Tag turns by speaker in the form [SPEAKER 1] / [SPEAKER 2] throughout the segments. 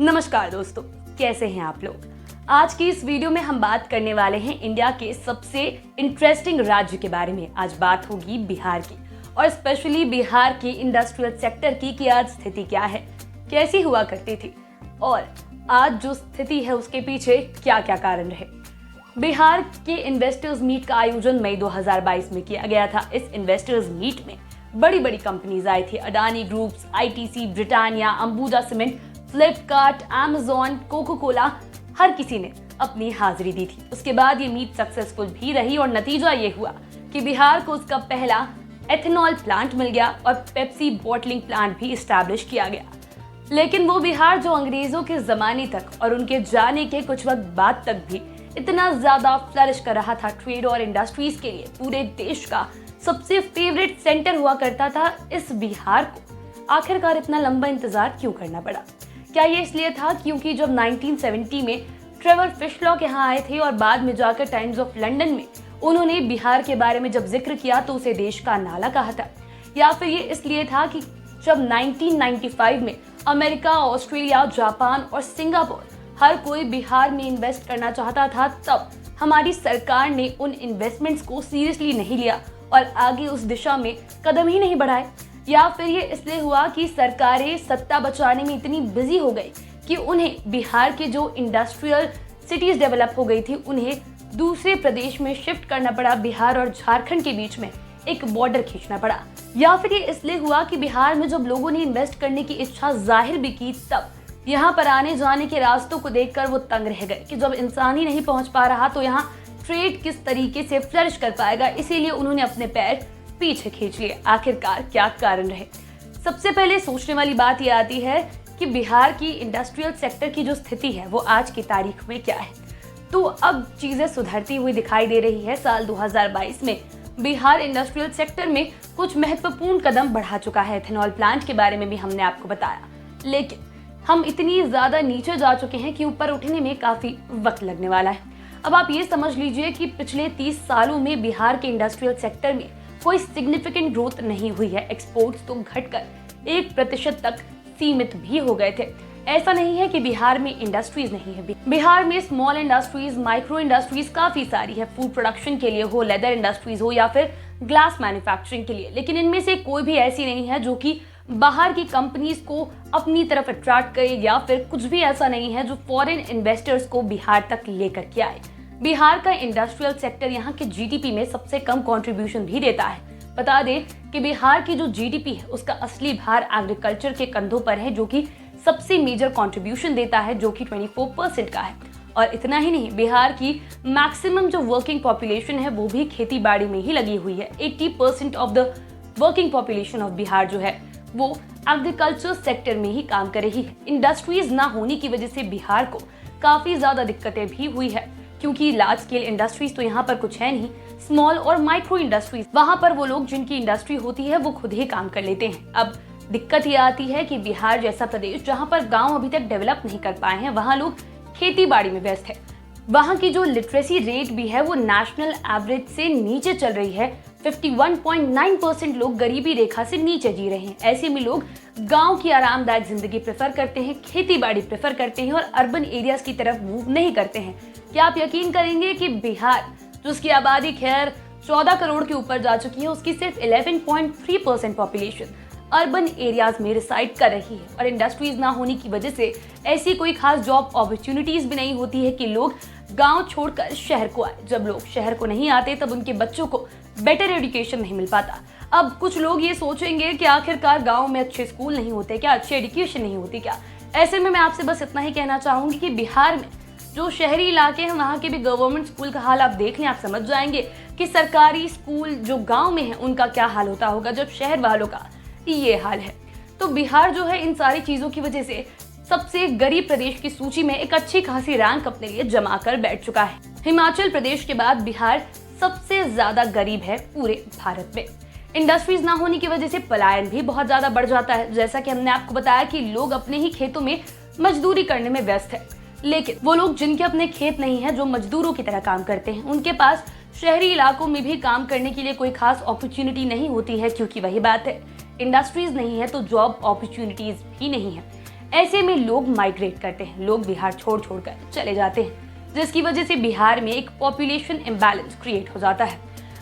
[SPEAKER 1] नमस्कार दोस्तों, कैसे हैं आप लोग। आज की इस वीडियो में हम बात करने वाले हैं इंडिया के सबसे इंटरेस्टिंग राज्य के बारे में। आज बात होगी बिहार की, और स्पेशली बिहार के इंडस्ट्रियल सेक्टर की कि आज स्थिति क्या है, कैसी हुआ करती थी और आज जो स्थिति है उसके पीछे क्या क्या कारण रहे। बिहार के इन्वेस्टर्स मीट का आयोजन मई 2022 में किया गया था। इस इन्वेस्टर्स मीट में बड़ी बड़ी कंपनीज आई थी। Adani groups, ITC, Britannia, Ambuja cement, Flipkart, Amazon, coca cola, हर किसी ने अपनी हाजिरी दी थी। उसके बाद ये मीट सक्सेसफुल भी रही और नतीजा ये हुआ कि बिहार को उसका पहला एथेनॉल प्लांट मिल गया और पेप्सी बॉटलिंग प्लांट भी इस्टेब्लिश किया गया। लेकिन वो बिहार जो अंग्रेजों के जमाने तक और उनके जाने के कुछ वक्त बाद तक भी इतना ज्यादा फ्लरिश कर रहा था ट्रेड और इंडस्ट्रीज के लिए, पूरे देश का सबसे फेवरेट सेंटर हुआ करता था, इस बिहार को आखिरकार इतना लंबा इंतजार क्यों करना पड़ा? क्या ये इसलिए था क्योंकि जब 1970 में ट्रेवर फिशलॉक यहाँ आए थे और बाद में जाकर टाइम्स ऑफ लंदन में उन्होंने बिहार के बारे में जब जिक्र किया तो उसे देश का नाला कहा था? या फिर ये इसलिए था कि जब 1995 में अमेरिका, ऑस्ट्रेलिया, जापान और सिंगापुर हर कोई बिहार में इन्वेस्ट करना चाहता था, तब हमारी सरकार ने उन इन्वेस्टमेंट्स को सीरियसली नहीं लिया और आगे उस दिशा में कदम ही नहीं बढ़ाए? या फिर ये इसलिए हुआ कि सरकारें सत्ता बचाने में इतनी बिजी हो गई कि उन्हें बिहार के जो इंडस्ट्रियल सिटीज डेवलप हो गई थी उन्हें दूसरे प्रदेश में शिफ्ट करना पड़ा। बिहार और झारखंड के बीच में एक बॉर्डर खींचना पड़ा। या फिर ये इसलिए हुआ कि बिहार में जब लोगों ने इन्वेस्ट करने की इच्छा जाहिर भी की, तब यहाँ पर आने जाने के रास्तों को देखकर वो तंग रह गए कि जब इंसान ही नहीं पहुंच पा रहा तो यहाँ ट्रेड किस तरीके से फ्लरिश कर पाएगा। इसीलिए उन्होंने अपने पैर पीछे खींच लिए। आखिरकार क्या कारण रहे? सबसे पहले सोचने वाली बात यह आती है कि बिहार की इंडस्ट्रियल सेक्टर की जो स्थिति है वो आज की तारीख में क्या है। तो अब चीजें सुधरती हुई दिखाई दे रही है। साल 2022 में बिहार इंडस्ट्रियल सेक्टर में कुछ महत्वपूर्ण कदम बढ़ा चुका है। एथेनॉल प्लांट के बारे में भी हमने आपको बताया, लेकिन हम इतनी ज्यादा नीचे जा चुके हैं कि ऊपर उठने में काफी वक्त लगने वाला है। अब आप ये समझ लीजिए कि पिछले 30 सालों में बिहार के इंडस्ट्रियल सेक्टर में कोई सिग्निफिकेंट ग्रोथ नहीं हुई है। एक्सपोर्ट्स तो घटकर 1% तक सीमित भी हो गए थे। ऐसा नहीं है कि बिहार में इंडस्ट्रीज नहीं है। बिहार में स्मॉल इंडस्ट्रीज, माइक्रो इंडस्ट्रीज काफी सारी है, फूड प्रोडक्शन के लिए हो, लेदर इंडस्ट्रीज हो या फिर ग्लास मैन्युफैक्चरिंग के लिए। लेकिन इनमें से कोई भी ऐसी नहीं है जो कि बाहर की कंपनीज को अपनी तरफ अट्रैक्ट करे, या फिर कुछ भी ऐसा नहीं है जो फॉरेन इन्वेस्टर्स को बिहार तक लेकर के आए। बिहार का इंडस्ट्रियल सेक्टर यहाँ के जीडीपी में सबसे कम कंट्रीब्यूशन भी देता है। बता दें कि बिहार की जो जीडीपी है उसका असली भार एग्रीकल्चर के कंधों पर है, जो कि सबसे मेजर कंट्रीब्यूशन देता है, जो कि 24% का है। और इतना ही नहीं, बिहार की मैक्सिमम जो वर्किंग पॉपुलेशन है वो भी खेती बाड़ी में ही लगी हुई है। 80% of the working population of Bihar जो है वो एग्रीकल्चर सेक्टर में ही काम कर रही है। इंडस्ट्रीज ना होने की वजह से बिहार को काफी ज्यादा दिक्कतें भी हुई है, क्योंकि लार्ज स्केल इंडस्ट्रीज तो यहाँ पर कुछ है नहीं। स्मॉल और माइक्रो इंडस्ट्रीज, वहाँ पर वो लोग जिनकी इंडस्ट्री होती है वो खुद ही काम कर लेते हैं। अब दिक्कत ये आती है कि बिहार जैसा प्रदेश जहाँ पर गांव अभी तक डेवलप नहीं कर पाए हैं, वहाँ लोग खेती बाड़ी में व्यस्त है। वहाँ की जो लिटरेसी रेट भी है वो नेशनल एवरेज से नीचे चल रही है। 51.9% लोग गरीबी रेखा से नीचे जी रहे हैं। ऐसे में लोग गांव की आरामदायक जिंदगी प्रेफर करते हैं, खेती बाड़ी प्रेफर करते हैं और अर्बन एरियाज की तरफ मूव नहीं करते हैं। क्या आप यकीन करेंगे कि बिहार, जो उसकी आबादी खैर 14 करोड़ के ऊपर जा चुकी है, उसकी सिर्फ 11.3% पॉपुलेशन अर्बन एरियाज में रिसाइड कर रही है। और इंडस्ट्रीज ना होने की वजह से ऐसी कोई खास जॉब अपॉर्चुनिटीज भी नहीं होती है कि लोग गांव छोड़कर शहर को आए। जब लोग शहर को नहीं आते तब उनके बच्चों को बेटर एजुकेशन नहीं मिल पाता। अब कुछ लोग ये सोचेंगे कि आखिरकार गांव में अच्छे स्कूल नहीं होते क्या, अच्छी एजुकेशन नहीं होती क्या? ऐसे में मैं आपसे बस इतना ही कहना चाहूंगी कि बिहार में जो शहरी इलाके हैं वहाँ के भी गवर्नमेंट स्कूल का हाल आप देख लें, आप समझ जाएंगे कि सरकारी स्कूल जो गांव में है उनका क्या हाल होता होगा जब शहर वालों का ये हाल है। तो बिहार जो है इन सारी चीजों की वजह से सबसे गरीब प्रदेश की सूची में एक अच्छी खासी रैंक अपने लिए जमा कर बैठ चुका है। हिमाचल प्रदेश के बाद बिहार सबसे ज्यादा गरीब है पूरे भारत में। इंडस्ट्रीज ना होने की वजह से पलायन भी बहुत ज्यादा बढ़ जाता है। जैसा कि हमने आपको बताया कि लोग अपने ही खेतों में मजदूरी करने में व्यस्त है, लेकिन वो लोग जिनके अपने खेत नहीं है, जो मजदूरों की तरह काम करते हैं, उनके पास शहरी इलाकों में भी काम करने के लिए कोई खास अपॉर्चुनिटी नहीं होती है, क्योंकि वही बात है, इंडस्ट्रीज नहीं है तो जॉब अपॉर्चुनिटीज भी नहीं है। ऐसे में लोग माइग्रेट करते हैं, लोग बिहार छोड़ कर चले जाते हैं, जिसकी वजह से बिहार में एक पॉपुलेशन इम्बैलेंस क्रिएट हो जाता है।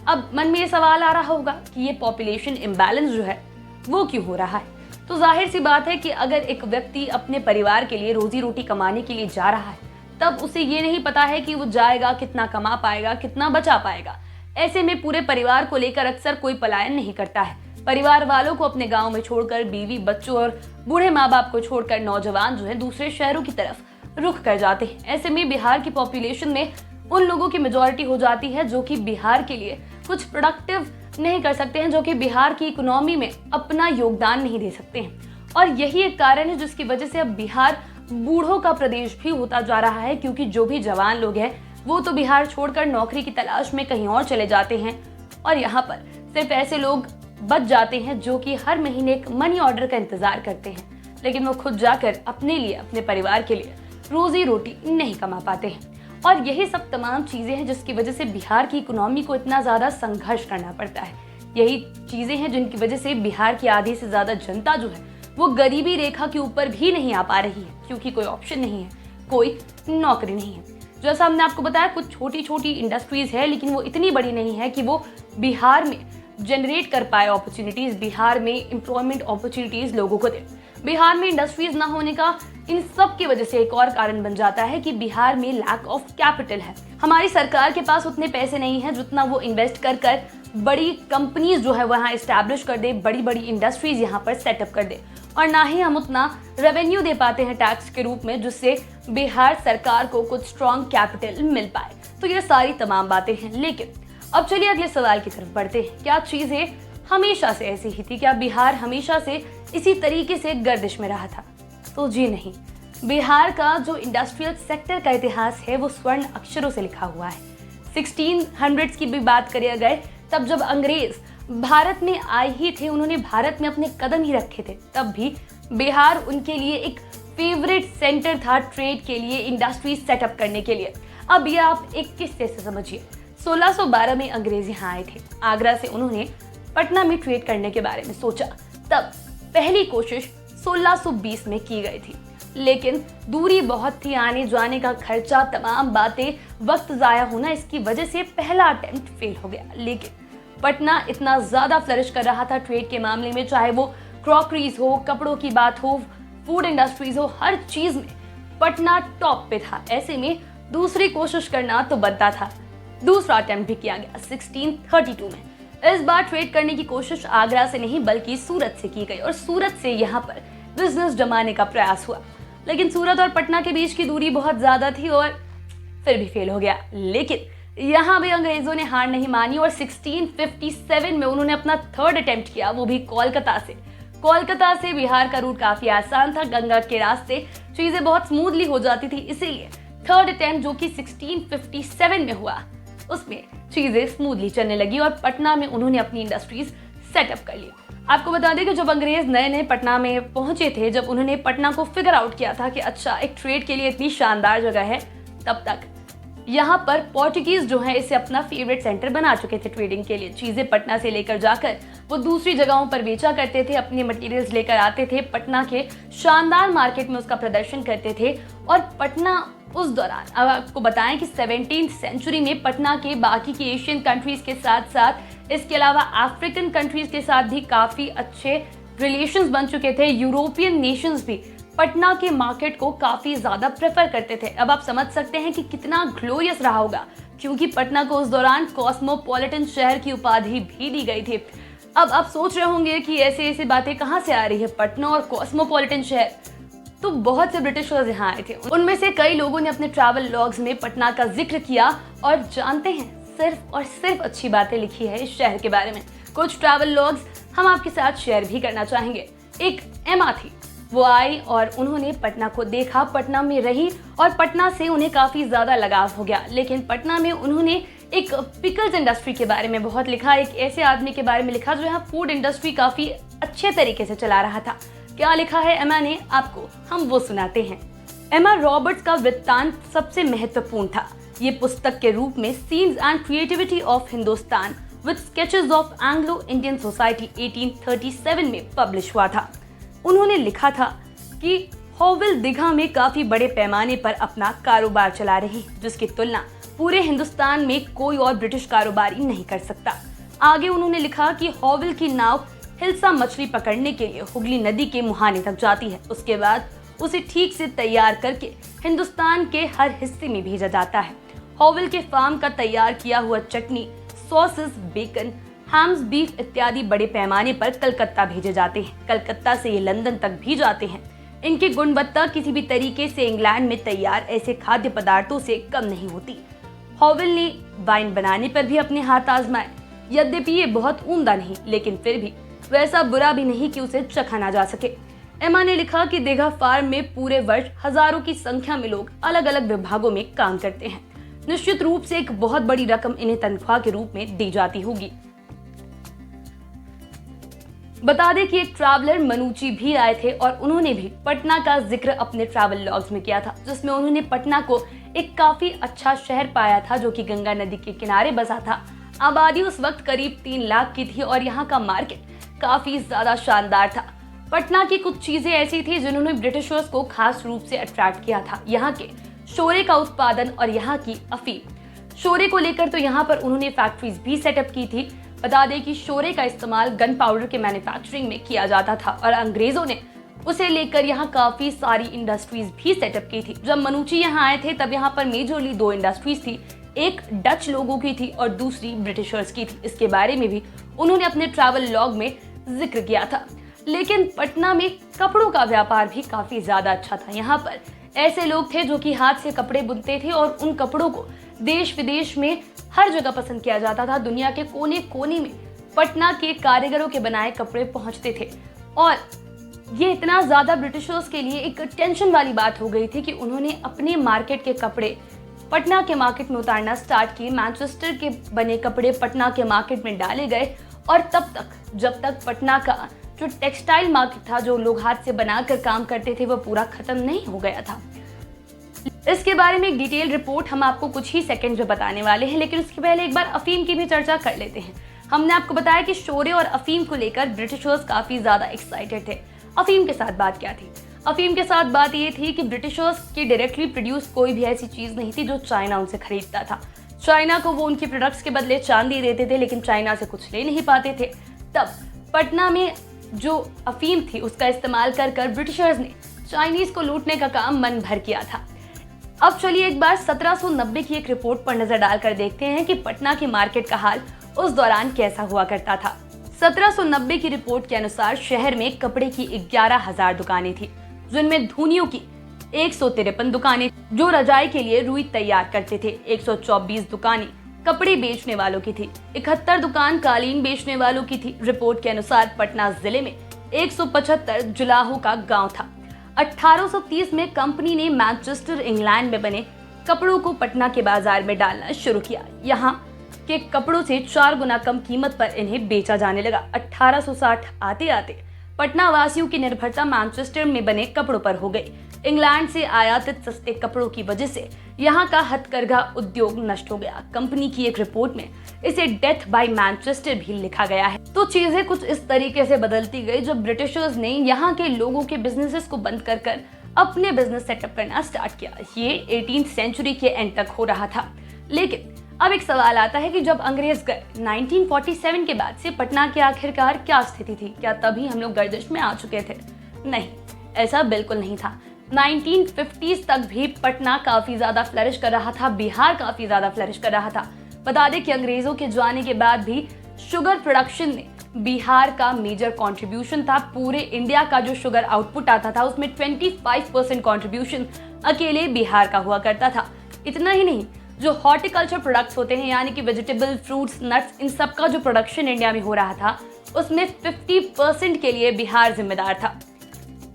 [SPEAKER 1] अब मन में ये सवाल आ रहा होगा कि ये पॉपुलेशन इम्बैलेंस जो है वो क्यों हो रहा है। तो जाहिर सी बात है कि अगर एक व्यक्ति अपने परिवार के लिए रोजी रोटी कमाने के लिए जा रहा है, तब उसे ये नहीं पता है कि वो जाएगा, कितना कमा पाएगा, कितना बचा पाएगा। ऐसे में पूरे परिवार को लेकर अक्सर कोई पलायन नहीं करता है। परिवार वालों को अपने गांव में छोड़कर, बीवी बच्चों और बूढ़े माँ बाप को छोड़कर नौजवान जो है दूसरे शहरों की तरफ रुख कर जाते हैं। ऐसे में बिहार की पॉपुलेशन में उन लोगों की मेजॉरिटी हो जाती है जो कि बिहार के लिए कुछ प्रोडक्टिव नहीं कर सकते हैं, जो कि बिहार की इकोनॉमी में अपना योगदान नहीं दे सकते हैं। और यही एक कारण है जिसकी वजह से अब बिहार बूढ़ों का प्रदेश भी होता जा रहा है, क्योंकि जो भी जवान लोग हैं वो तो बिहार छोड़कर नौकरी की तलाश में कहीं और चले जाते हैं और यहाँ पर सिर्फ ऐसे लोग बच जाते हैं जो कि हर महीने एक मनी ऑर्डर का इंतजार करते हैं, लेकिन वो खुद जाकर अपने लिए, अपने परिवार के लिए रोजी रोटी नहीं कमा पाते हैं। और यही सब तमाम चीजें हैं जिसकी वजह से बिहार की इकोनॉमी को इतना ज्यादा संघर्ष करना पड़ता है। यही चीजें हैं जिनकी वजह से बिहार की आधी से ज्यादा जनता जो है वो गरीबी रेखा के ऊपर भी नहीं आ पा रही है, क्योंकि कोई ऑप्शन नहीं है, कोई नौकरी नहीं है। जैसा हमने आपको बताया, कुछ छोटी छोटी इंडस्ट्रीज है, लेकिन वो इतनी बड़ी नहीं है कि वो बिहार में जनरेट कर पाए अपॉर्चुनिटीज, बिहार में एम्प्लॉयमेंट अपॉर्चुनिटीज लोगों को दे। बिहार में इंडस्ट्रीज ना होने का इन सब की वजह से एक और कारण बन जाता है कि बिहार में लैक ऑफ कैपिटल है। हमारी सरकार के पास उतने पैसे नहीं है जितना वो इन्वेस्ट कर बड़ी कंपनीज जो है वहाँ एस्टैब्लिश कर दे, बड़ी बड़ी इंडस्ट्रीज यहाँ पर सेटअप कर दे, और ना ही हम उतना रेवेन्यू दे पाते हैं टैक्स के रूप में जिससे बिहार सरकार को कुछ स्ट्रॉन्ग कैपिटल मिल पाए। तो ये सारी तमाम बातें हैं। लेकिन अब चलिए अगले सवाल की तरफ बढ़ते हैं। क्या चीजें हमेशा से ऐसी ही थी? क्या बिहार हमेशा से इसी तरीके से गर्दिश में रहा था? तो जी नहीं, बिहार का जो इंडस्ट्रियल सेक्टर का इतिहास है वो स्वर्ण अक्षरों से लिखा हुआ है। 1600s की भी बात करें अगर, तब जब अंग्रेज भारत में आए ही थे, उन्होंने भारत में अपने कदम ही रखे थे, तब भी बिहार उनके लिए एक फेवरेट सेंटर था ट्रेड के लिए, इंडस्ट्री सेटअप करने के लिए। अब ये आप एक किस्से से समझिए। 1612 में अंग्रेज यहाँ आए थे। आगरा से उन्होंने पटना में ट्रेड करने के बारे में सोचा। तब पहली कोशिश 1620 में की गई थी, लेकिन दूरी बहुत थी, आने जाने का खर्चा, तमाम बातें, वक्त जाया होना, इसकी वजह से पहला अटेम्प्ट फेल हो गया। लेकिन पटना इतना ज्यादा फ्लरिश कर रहा था ट्रेड के मामले में, चाहे वो क्रॉकरीज हो, कपड़ों की बात हो, फूड इंडस्ट्रीज हो, हर चीज में पटना टॉप पे था। ऐसे में दूसरी कोशिश करना तो बनता था। दूसरा अटेम्प्ट भी किया गया 1632 में। इस बार ट्रेड करने की कोशिश आगरा से नहीं बल्कि सूरत से की गई और सूरत से यहाँ पर बिजनेस जमाने का प्रयास हुआ, लेकिन सूरत और पटना के बीच की दूरी बहुत ज्यादा थी और फिर भी फेल हो गया। लेकिन यहाँ भी अंग्रेजों ने हार नहीं मानी और 1657 में उन्होंने अपना थर्ड अटेम्प्ट किया, वो भी कोलकाता से। कोलकाता से बिहार का रूट काफी आसान था, गंगा के रास्ते चीजें बहुत स्मूथली हो जाती थी, इसीलिए थर्ड अटेम्प्ट जो कि 1657 में हुआ उसमें चीजें स्मूथली चलने लगी और पटना में उन्होंने अपनी इंडस्ट्रीज सेटअप कर ली। आपको बता दें कि जब अंग्रेज नए नए पटना में पहुंचे थे, जब उन्होंने पटना को फिगर आउट किया था कि अच्छा एक ट्रेड के लिए इतनी शानदार जगह है, तब तक यहाँ पर पोर्टुगीज जो है इसे अपना फेवरेट सेंटर बना चुके थे ट्रेडिंग के लिए। चीजें पटना से लेकर जाकर वो दूसरी जगहों पर बेचा करते थे, अपने मटेरियल्स लेकर आते थे, पटना के शानदार मार्केट में उसका प्रदर्शन करते थे। और पटना उस दौरान, अब आपको बताएं कि 17th सेंचुरी में पटना के बाकी की एशियन कंट्रीज के साथ साथ इसके अलावा अफ्रीकन कंट्रीज के साथ भी काफी अच्छे रिलेशंस बन चुके थे। यूरोपियन नेशंस भी पटना के मार्केट को काफी ज्यादा प्रेफर करते थे। अब आप समझ सकते हैं कि कितना ग्लोरियस रहा होगा, क्योंकि पटना को उस दौरान कॉस्मोपॉलिटन शहर की उपाधि भी दी गई थी। अब आप सोच रहे होंगे कि ऐसे ऐसी बातें कहाँ से आ रही है, पटना और कॉस्मोपॉलिटन शहर। तो बहुत से ब्रिटिशर्स यहाँ आए थे, उनमें से कई लोगों ने अपने ट्रैवल लॉग्स में पटना का जिक्र किया और जानते हैं सिर्फ और सिर्फ अच्छी बातें लिखी है इस शहर के बारे में। कुछ ट्रैवल लॉग्स हम आपके साथ शेयर भी करना चाहेंगे। एक एमा थी, वो आई और उन्होंने पटना को देखा, पटना में रही और पटना से उन्हें काफी ज्यादा लगाव हो गया। लेकिन पटना में उन्होंने एक पिकल्स इंडस्ट्री के बारे में बहुत लिखा, एक ऐसे आदमी के बारे में लिखा जो यहाँ फूड इंडस्ट्री काफी अच्छे तरीके से चला रहा था। क्या लिखा है एमा ने, आपको हम वो सुनाते हैं। एमा रॉबर्ट्स का वृत्तांत सबसे महत्वपूर्ण था। ये पुस्तक के रूप में scenes and creativity of Hindustan with sketches of Anglo Indian society 1837 में पब्लिश हुआ था। उन्होंने लिखा था कि हॉवेल दीघा में काफी बड़े पैमाने पर अपना कारोबार चला रहे हैं, जिसकी तुलना पूरे हिंदुस्तान में कोई और ब्रिटिश कारोबारी नहीं कर सकता। आगे उन्होंने लिखा कि हॉवेल की नाव हिल्सा मछली पकड़ने के लिए हुगली नदी के मुहाने तक जाती है। उसके बाद उसे ठीक से तैयार करके हिंदुस्तान के हर हिस्से में भेजा जाता है। हॉवेल के फार्म का तैयार किया हुआ चटनी, सॉसेस, बेकन, हैम्स, बीफ इत्यादि बड़े पैमाने पर कलकत्ता भेजे जाते हैं। कलकत्ता से ये लंदन तक भी जाते हैं। इनकी गुणवत्ता किसी भी तरीके से इंग्लैंड में तैयार ऐसे खाद्य पदार्थों से कम नहीं होती। हॉवेल ने वाइन बनाने पर भी अपने हाथ आजमाए। यद्यपि ये बहुत उम्दा नहीं, लेकिन फिर भी वैसा बुरा भी नहीं कि उसे चखा ना जा सके। एमा ने लिखा कि दीघा फार्म में पूरे वर्ष हजारों की संख्या में लोग अलग अलग विभागों में काम करते हैं। निश्चित रूप से एक बहुत बड़ी रकम इन्हें तनख्वाह के रूप में दी जाती होगी। बता दें कि एक ट्रैवलर मनुची भी आए थे और उन्होंने भी पटना का जिक्र अपने ट्रैवल लॉग्स में किया था, जिसमें उन्होंने पटना को एक काफी अच्छा शहर पाया था जो कि गंगा नदी के किनारे बसा था। आबादी उस वक्त करीब 3 लाख की थी और यहाँ का मार्केट काफी ज्यादा शानदार था। पटना की कुछ चीजें ऐसी थी जिन्होंने ब्रिटिशर्स को खास रूप से अट्रैक्ट किया था। यहाँ के शोरे का उत्पादन और यहाँ की अफीम। शोरे को लेकर तो यहाँ पर उन्होंने फैक्ट्रीज भी सेटअप की थी। बता दें कि शोरे का इस्तेमाल गन पाउडर के मैन्युफैक्चरिंग में किया जाता था और अंग्रेजों ने उसे लेकर यहाँ काफी सारी इंडस्ट्रीज भी सेटअप की थी। जब मनुची यहाँ आए थे तब यहाँ पर मेजरली 2 इंडस्ट्रीज थी, एक डच लोगों की थी और दूसरी ब्रिटिशर्स की थी। इसके बारे में भी उन्होंने अपने ट्रैवल लॉग में जिक्र किया था। लेकिन पटना में कपड़ों का व्यापार भी काफी ज्यादा अच्छा था। यहाँ पर ऐसे लोग थे जो कि हाथ से कपड़े बुनते थे और उन कपड़ों को देश विदेश में हर जगह पसंद किया जाता था। दुनिया के कोने कोने में पटना के कारीगरों के बनाए कपड़े पहुंचते थे और ये इतना ज्यादा ब्रिटिशर्स के लिए एक टेंशन वाली बात हो गई थी कि उन्होंने अपने मार्केट के कपड़े पटना के मार्केट में उतारना स्टार्ट किए। मैनचेस्टर के बने कपड़े पटना के मार्केट में डाले गए और तब तक जब तक पटना का जो टेक्सटाइल मार्केट था, जो लोग हाथ से बनाकर काम करते थे, वो पूरा खत्म नहीं हो गया था। इसके बारे में एक डिटेल रिपोर्ट हम आपको कुछ ही सेकंड में बताने वाले हैं, लेकिन उसके पहले एक बार अफीम की भी चर्चा कर लेते हैं। हमने आपको बताया कि शोरे और अफीम को लेकर ब्रिटिशर्स काफी ज्यादा एक्साइटेड थे। अफीम के साथ बात क्या थी? अफीम के साथ बात ये थी कि ब्रिटिशर्स की डायरेक्टली प्रोड्यूस कोई भी ऐसी चीज नहीं थी जो चाइना उनसे खरीदता था। चाइना को वो उनके प्रोडक्ट्स के बदले चांदी देते थे, लेकिन चाइना से कुछ ले नहीं पाते थे। तब पटना में जो अफीम थी उसका इस्तेमाल कर ब्रिटिशर्स ने चाइनीज को लूटने का काम मन भर किया था। अब चलिए एक बार 1790 की एक रिपोर्ट पर नजर डालकर देखते हैं कि पटना की मार्केट का हाल उस दौरान कैसा हुआ करता था। 1790 की रिपोर्ट के अनुसार शहर में कपड़े की 11,000 दुकानें थी, जिनमें धूनियों की 153 दुकानें जो रजाई के लिए रुई तैयार करते थे, 124 दुकानें कपड़े बेचने वालों की थी, 71 दुकान कालीन बेचने वालों की थी। रिपोर्ट के अनुसार पटना जिले में 175 जुलाहों का गांव था। 1830 में कंपनी ने मैनचेस्टर इंग्लैंड में बने कपड़ों को पटना के बाजार में डालना शुरू किया। यहाँ के कपड़ों से 4 गुना कम कीमत पर इन्हें बेचा जाने लगा। 1860 आते आते पटना वासियों की निर्भरता मैनचेस्टर में बने कपड़ों पर हो गई। इंग्लैंड से आयातित सस्ते कपड़ों की वजह से यहाँ का हथकरघा उद्योग नष्ट हो गया। कंपनी की एक रिपोर्ट में इसे डेथ बाय मैनचेस्टर भी लिखा गया है। तो चीजें कुछ इस तरीके से बदलती गई जब ब्रिटिशर्स ने यहाँ के लोगों के बिजनेसेस को बंद कर अपने बिजनेस सेटअप करना स्टार्ट किया। ये 18th सेंचुरी के एंड तक हो रहा था। लेकिन अब एक सवाल आता है कि जब अंग्रेज गए 1947 के बाद से पटना की आखिरकार क्या स्थिति थी? क्या तभी हम लोग गर्दिश में आ चुके थे? नहीं, ऐसा बिल्कुल नहीं था। 1950s तक भी पटना काफी ज्यादा फ्लरिश कर रहा था, बिहार काफी ज्यादा फ्लरिश कर रहा था। बता दें कि अंग्रेजों के जाने के बाद भी शुगर प्रोडक्शन में बिहार का मेजर कंट्रीब्यूशन था। पूरे इंडिया का जो शुगर आउटपुट आता था उसमें 25% कंट्रीब्यूशन अकेले बिहार का हुआ करता था। इतना ही नहीं, जो हॉर्टिकल्चर प्रोडक्ट्स होते हैं यानी कि वेजिटेबल, फ्रूट्स, नट्स, इन सब का जो प्रोडक्शन इंडिया में हो रहा था उसमें 50% के लिए बिहार जिम्मेदार था।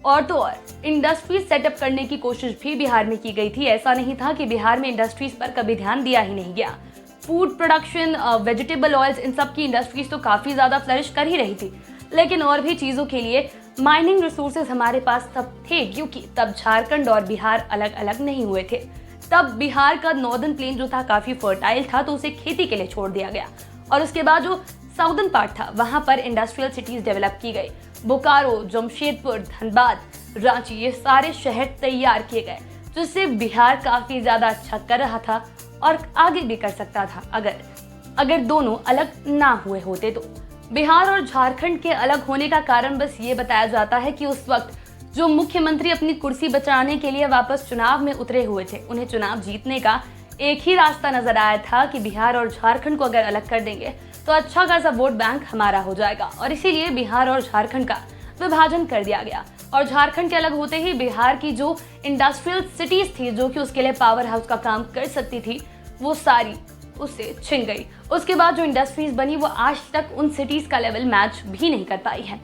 [SPEAKER 1] और तो और इंडस्ट्री सेटअप करने की कोशिश भी बिहार में की गई थी। ऐसा नहीं था कि बिहार में इंडस्ट्रीज पर कभी ध्यान दिया ही नहीं गया। फूड प्रोडक्शन, वेजिटेबल ऑयल्स, इन सब की इंडस्ट्रीज तो काफी ज्यादा फ्लरिश कर ही रही थी, लेकिन और भी चीजों के लिए माइनिंग रिसोर्सेज हमारे पास तब थे, क्योंकि तब झारखंड और बिहार अलग अलग नहीं हुए थे। तब बिहार का नॉर्दर्न प्लेन जो था काफी फर्टाइल था, तो उसे खेती के लिए छोड़ दिया गया और उसके बाद जो साउदर्न पार्ट था वहां पर इंडस्ट्रियल सिटीज डेवलप की गई। बोकारो, जमशेदपुर, धनबाद, रांची, ये सारे शहर तैयार किए गए, जिससे बिहार काफी ज्यादा अच्छा कर रहा था और आगे भी कर सकता था अगर दोनों अलग ना हुए होते तो। बिहार और झारखंड के अलग होने का कारण बस ये बताया जाता है कि उस वक्त जो मुख्यमंत्री अपनी कुर्सी बचाने के लिए वापस चुनाव में उतरे हुए थे, उन्हें चुनाव जीतने का एक ही रास्ता नजर आया था कि बिहार और झारखंड को अगर अलग कर देंगे तो अच्छा खासा वोट बैंक हमारा हो जाएगा, और इसीलिए बिहार और झारखंड का विभाजन कर दिया गया। और झारखंड के अलग होते ही बिहार की जो इंडस्ट्रियल सिटीज थी, जो कि उसके लिए पावर हाउस का काम कर सकती थी, वो सारी उससे छिन गई। उसके बाद जो इंडस्ट्रीज बनी वो आज तक उन सिटीज का लेवल मैच भी नहीं कर पाई है।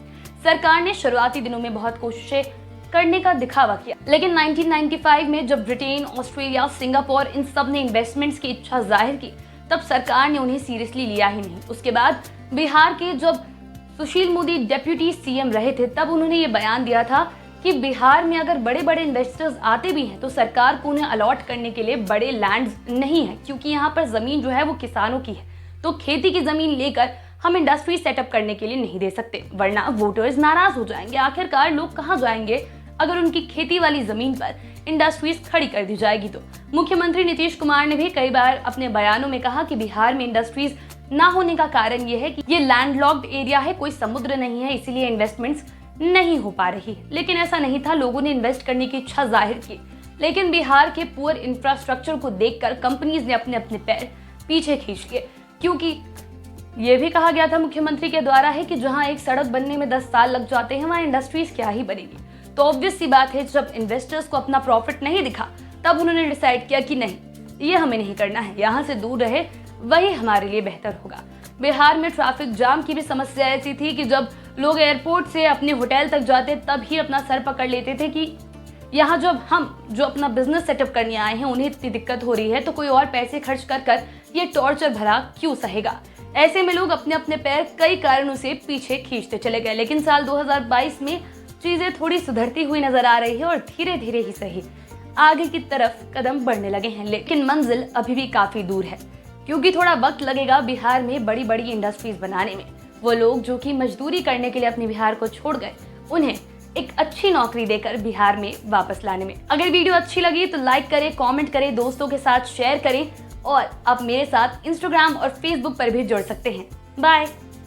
[SPEAKER 1] सरकार ने शुरुआती दिनों में बहुत कोशिशें करने का दिखावा किया, लेकिन 1995 में जब ब्रिटेन, ऑस्ट्रेलिया, सिंगापुर इन सब ने इन्वेस्टमेंट्स की इच्छा जाहिर की, तब सरकार ने उन्हें सीरियसली लिया ही नहीं। उसके बाद बिहार के जब सुशील मोदी डेप्यूटी सीएम रहे थे, तब उन्होंने ये बयान दिया था कि बिहार में अगर बड़े बड़े इन्वेस्टर्स आते भी हैं तो सरकार को उन्हें अलॉट करने के लिए बड़े लैंड्स नहीं है, क्योंकि यहाँ पर जमीन जो है वो किसानों की है, तो खेती की जमीन लेकर हम इंडस्ट्री सेटअप करने के लिए नहीं दे सकते, वरना वोटर्स नाराज हो जाएंगे। आखिरकार लोग कहाँ जाएंगे अगर उनकी खेती वाली जमीन पर इंडस्ट्रीज खड़ी कर दी जाएगी तो। मुख्यमंत्री नीतीश कुमार ने भी कई बार अपने बयानों में कहा कि बिहार में इंडस्ट्रीज ना होने का कारण ये है कि ये लैंडलॉक्ड एरिया है, कोई समुद्र नहीं है, इसीलिए इन्वेस्टमेंट्स नहीं हो पा रही। लेकिन ऐसा नहीं था, लोगों ने इन्वेस्ट करने की इच्छा जाहिर की, लेकिन बिहार के पुअर इंफ्रास्ट्रक्चर को देखकर कंपनीज ने अपने अपने पैर पीछे खींच लिए, क्योंकि ये भी कहा गया था मुख्यमंत्री के द्वारा है कि जहां एक सड़क बनने में 10 साल लग जाते हैं, वहां इंडस्ट्रीज क्या ही बनेगी। तो ऑब्वियस सी बात है, जब इन्वेस्टर्स को अपना प्रॉफिट नहीं दिखा, तब उन्होंने डिसाइड किया कि नहीं, ये हमें नहीं करना है, यहाँ से दूर रहे वही हमारे लिए बेहतर होगा। बिहार में ट्रैफिक जाम की भी समस्या ऐसी थी कि जब लोग एयरपोर्ट से अपने होटल तक जाते तब ही अपना सर पकड़ लेते थे कि यहाँ जब हम जो अपना बिजनेस सेटअप करने आए हैं उन्हें इतनी दिक्कत हो रही है, तो कोई और पैसे खर्च कर ये टॉर्चर भरा क्यों सहेगा। ऐसे में लोग अपने अपने पैर कई कारणों से पीछे खींचते चले गए। लेकिन साल 2022 में चीजें थोड़ी सुधरती हुई नजर आ रही है और धीरे धीरे ही सही आगे की तरफ कदम बढ़ने लगे हैं, लेकिन मंजिल अभी भी काफी दूर है, क्योंकि थोड़ा वक्त लगेगा बिहार में बड़ी बड़ी इंडस्ट्रीज बनाने में। वो लोग जो कि मजदूरी करने के लिए अपने बिहार को छोड़ गए, उन्हें एक अच्छी नौकरी देकर बिहार में वापस लाने में। अगर वीडियो अच्छी लगी तो लाइक करें, कमेंट करें, दोस्तों के साथ शेयर करें, और आप मेरे साथ इंस्टाग्राम और फेसबुक पर भी जुड़ सकते हैं। बाय।